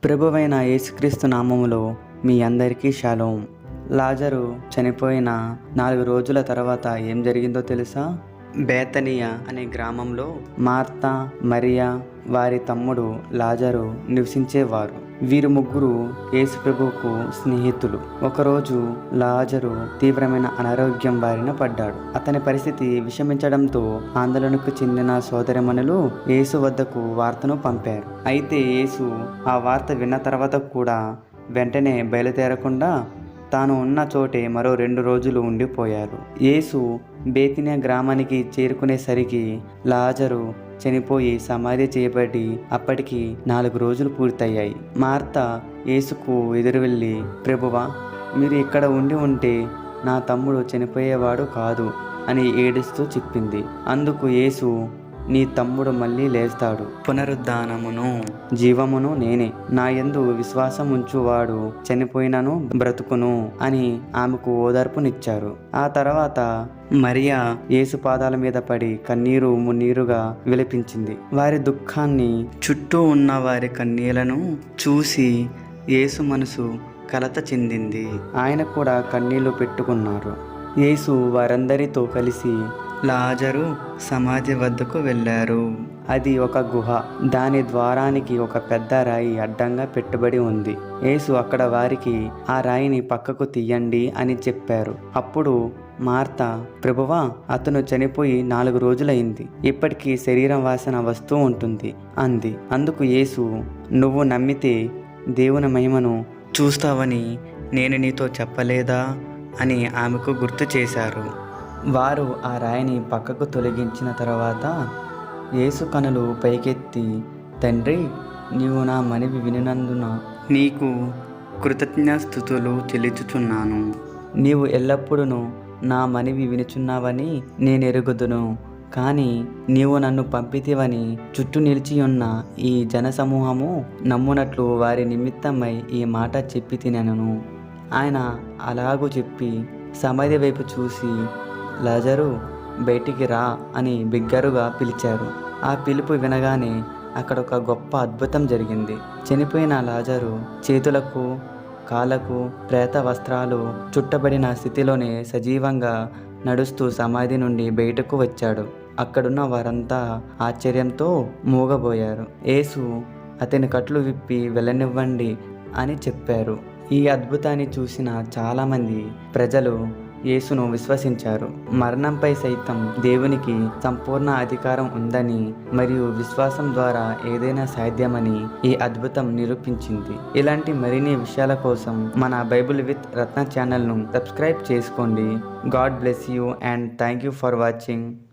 ప్రభువైన యేసుక్రీస్తు నామములో మీ అందరికీ షాలోం. లాజరు చనిపోయిన 4 రోజుల తర్వాత ఏం జరిగిందో తెలుసా? బేతనియ అనే గ్రామంలో మార్తా, మరియా, వారి తమ్ముడు లాజరు నివసించేవారు. వీరు ముగ్గురు యేసు ప్రభువుకు స్నేహితులు. ఒకరోజు లాజరు తీవ్రమైన అనారోగ్యం బారిన పడ్డాడు. అతని పరిస్థితి విషమించడంతో ఆందోళనకు చెందిన సోదరిమణులు యేసు వద్దకు వార్తను పంపారు. అయితే యేసు ఆ వార్త విన్న తర్వాత కూడా వెంటనే బయలుదేరకుండా తాను ఉన్న చోటే మరో 2 రోజులు ఉండిపోయారు. యేసు బేతినియ గ్రామానికి చేరుకునేసరికి లాజరు చనిపోయి సమాధి చేయబడి అప్పటికి 4 రోజులు పూర్తయ్యాయి. మార్తా యేసుకు ఎదురు వెళ్ళి, ప్రభువా, మీరు ఇక్కడ ఉంటే నా తమ్ముడు చనిపోయేవాడు కాదు అని ఏడుస్తూ చెప్పింది. అందుకు యేసు, నీ తమ్ముడు మళ్ళీ లేస్తాడు, పునరుద్ధానమును జీవమును నేనే, నా యందు విశ్వాసం ఉంచువాడు చనిపోయినను బ్రతుకును అని ఆమెకు ఓదార్పునిచ్చారు. ఆ తర్వాత మరియా యేసు పాదాల మీద పడి కన్నీరు మున్నీరుగా విలపించింది. వారి దుఃఖాన్ని, చుట్టూ ఉన్న వారి కన్నీళ్లను చూసి యేసు మనసు కలత చెందింది. ఆయన కూడా కన్నీళ్లు పెట్టుకున్నారు. యేసు వారందరితో కలిసి లాజరు సమాధి వద్దకు వెళ్ళారు. అది ఒక గుహ. దాని ద్వారానికి ఒక పెద్ద రాయి అడ్డంగా పెట్టుబడి ఉంది. యేసు అక్కడ వారికి ఆ రాయిని పక్కకు తీయండి అని చెప్పారు. అప్పుడు మార్తా, ప్రభువా, అతను చనిపోయి 4 రోజులైంది, ఇప్పటికీ శరీరం వాసన వస్తూ ఉంటుంది అంది. అందుకు యేసు, నువ్వు నమ్మితే దేవుని మహిమను చూస్తావని నేను నీతో చెప్పలేదా అని ఆమెకు గుర్తు చేశారు. వారు ఆ రాయిని పక్కకు తొలగించిన తర్వాత యేసు కనులు పైకెత్తి, తండ్రి, నీవు నా మనవి వినినందున నీకు కృతజ్ఞతాస్తుతులు చెల్లించుచున్నాను. నీవు ఎల్లప్పుడూ నా మనవి వినుచున్నావని నేనెరుగుదును. కానీ నీవు నన్ను పంపితివని చుట్టూ నిలిచి ఉన్న ఈ జనసమూహము నమ్మునట్లు వారి నిమిత్తమై ఈ మాట చెప్పి తినను. ఆయన అలాగూ చెప్పి సమాధి వైపు చూసి, లాజరు, బయటికి రా అని బిగ్గరగా పిలిచారు. ఆ పిలుపు వినగానే అక్కడ ఒక గొప్ప అద్భుతం జరిగింది. చనిపోయిన లాజరు చేతులకు కాళ్ళకు ప్రేత వస్త్రాలు చుట్టబడిన స్థితిలోనే సజీవంగా నడుస్తూ సమాధి నుండి బయటకు వచ్చాడు. అక్కడున్న వారంతా ఆశ్చర్యంతో మూగబోయారు. యేసు, అతని కట్లు విప్పి వెళ్ళనివ్వండి అని చెప్పారు. ఈ అద్భుతాన్ని చూసిన చాలామంది ప్రజలు యేసును విశ్వసించారు. మరణంపై సైతం దేవునికి సంపూర్ణ అధికారం ఉందని మరియు విశ్వాసం ద్వారా ఏదైనా సాధ్యమని ఈ అద్భుతం నిరూపించింది. ఇలాంటి మరిన్ని విషయాల కోసం మన బైబిల్ విత్ రత్న ఛానల్ను సబ్స్క్రైబ్ చేసుకోండి. God bless you and thank you for watching.